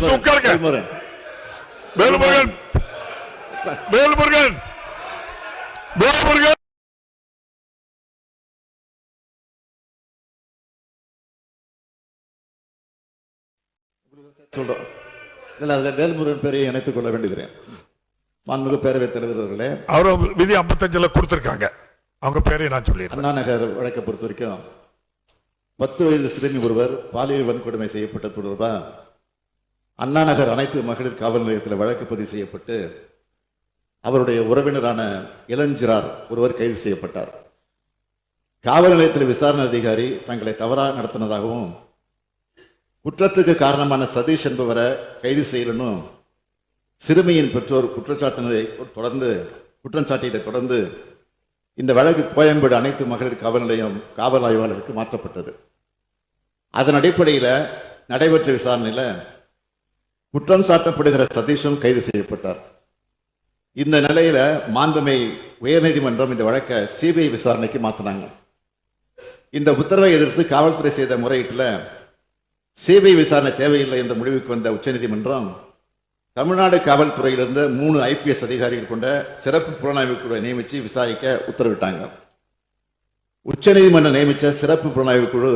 Please உட்காருங்க. வேல்முருகன் வேல்முருகன் வேல்முருகன் சொல்றோம். இல்லை, அதில் வேல்முருகன் பேரையை இணைத்துக் கொள்ள வேண்டுகிறேன். மாண்புமிகு பேரவைத் தலைவர் அவர்களே, அவரும் விதி 55 கொடுத்திருக்காங்க. அவங்க பேரை நான் சொல்லிடுறேன். அண்ணா நகர் வழக்கை பொறுத்த வரைக்கும் 10 வயது சிறுமி ஒருவர் பாலியல் வன்கொடுமை செய்யப்பட்ட தொடர்பாக அண்ணா நகர் அனைத்து மகளிர் காவல் நிலையத்தில் வழக்கு பதிவு செய்யப்பட்டு அவருடைய உறவினரான இளஞ்சிறார் ஒருவர் கைது செய்யப்பட்டார். காவல் நிலையத்தில் விசாரணை அதிகாரி தங்களை தவறாக நடத்தினதாகவும் குற்றத்துக்கு காரணமான சதீஷ் என்பவரை கைது செய்யணும் சிறுமியின் பெற்றோர் குற்றம் சாட்டியதை தொடர்ந்து இந்த வழக்கு கோயம்பேடு அனைத்து மகளிர் காவல் நிலையம் காவல் ஆய்வாளருக்கு மாற்றப்பட்டது. அதன் அடிப்படையில் நடைபெற்ற விசாரணையில் குற்றம் சாட்டப்படுகிற சதீஷும் கைது செய்யப்பட்டார். இந்த நிலையில மாண்புமை உயர்நீதிமன்றம் இந்த வழக்கை சிபிஐ விசாரணைக்கு மாற்றினாங்க. இந்த உத்தரவை எதிர்த்து காவல்துறை செய்த முறையீட்டில் சிபிஐ விசாரணை தேவையில்லை என்ற முடிவுக்கு வந்த உச்சநீதிமன்றம் தமிழ்நாடு காவல்துறையிலிருந்து 3 IPS அதிகாரிகள் கொண்ட சிறப்பு புலனாய்வு குழுவை நியமித்து விசாரிக்க உத்தரவிட்டாங்க. உச்சநீதிமன்றம் நியமித்த சிறப்பு புலனாய்வு குழு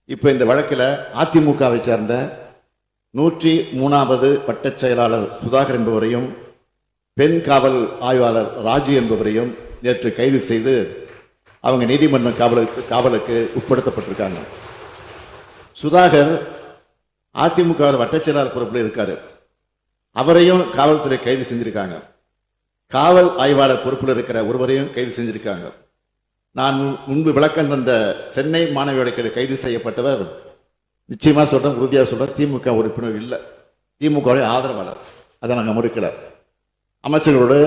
இப்போ இந்த வழக்கில் அதிமுகவை சேர்ந்த 103வது வட்டச் செயலாளர் சுதாகர் என்பவரையும் பெண் காவல் ஆய்வாளர் ராஜு என்பவரையும் நேற்று கைது செய்து அவங்க நீதிமன்ற காவலுக்கு உட்படுத்தப்பட்டிருக்காங்க. சுதாகர் அதிமுக வட்டச் செயலாளர் பொறுப்பில் இருக்காரு. அவரையும் காவல்துறை கைது செஞ்சிருக்காங்க. காவல் ஆய்வாளர் பொறுப்பில் இருக்கிற ஒருவரையும் கைது செஞ்சிருக்காங்க. நான் முன்பு விளக்கம் தந்த சென்னை மாணவியோட கைது செய்யப்பட்டவர் நிச்சயமா சொல்றேன், உறுதியாக சொல்றேன், திமுக உறுப்பினர் இல்லை, திமுக ஆதரவாளர். அதை நாங்கள் மறுக்கல. அமைச்சர்களோடு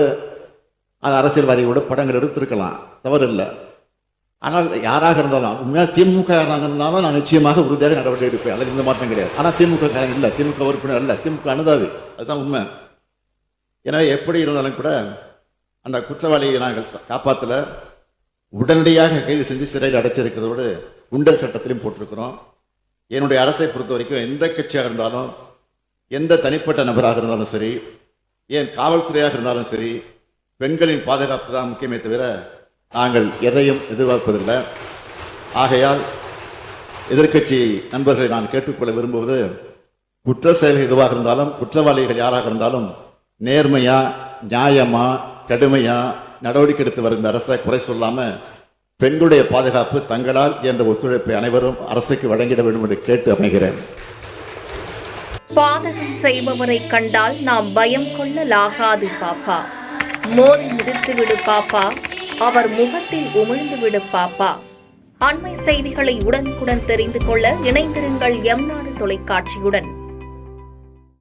அரசியல்வாதிகளோடு படங்கள் எடுத்திருக்கலாம், தவறு இல்லை. ஆனால் யாராக இருந்தாலும் உண்மையாக திமுக இருந்தாலும் நான் நிச்சயமாக உறுதியாக நடவடிக்கை எடுப்பேன். அதில் எந்த மாற்றம் கிடையாது. ஆனால் திமுக இல்லை, திமுக உறுப்பினர் அல்ல, திமுக அனுதாவி, அதுதான் உண்மை. எனவே எப்படி இருந்தாலும் கூட அந்த குற்றவாளியை நாங்கள் காப்பாற்றல, உடனடியாக கைது செஞ்சு சிறையில் அடைச்சிருக்கிறதோடு குண்டர் சட்டத்திலையும் போட்டிருக்கிறோம். என்னுடைய அரசை பொறுத்த வரைக்கும் எந்த கட்சியாக இருந்தாலும் எந்த தனிப்பட்ட நபராக இருந்தாலும் சரி, ஏன் காவல்துறையாக இருந்தாலும் சரி, பெண்களின் பாதுகாப்பு தான் முக்கியமே தவிர நாங்கள் எதையும் எதிர்பார்ப்பதில்லை. ஆகையால் எதிர்க்கட்சி நண்பர்களை நான் கேட்டுக்கொள்ள விரும்புவது, குற்ற செயல்கள் எதுவாக இருந்தாலும் குற்றவாளிகள் யாராக இருந்தாலும் நேர்மையா நியாயமா கடுமையா நடவடிக்கை எடுத்து வருகின்ற அரசை குறை சொல்லாம பெண்களுடைய பாதுகாப்பு தங்களால் என்ற ஒத்துழைப்பை அனைவரும் அரசுக்கு வழங்கிட வேண்டும் என்று கேட்டு அமைகிறேன். பாதகம் செய்பவரை கண்டால் நாம் பயம் கொள்ளலாகாது பாப்பா. மோதி மிதித்து விடு பாப்பா, அவர் முகத்தில் உமிழ்ந்து விடு பாப்பா. அண்மை செய்திகளை உடனுக்குடன் தெரிந்து கொள்ள இணைந்திருங்கள் எம் நாடு தொலைக்காட்சியுடன்.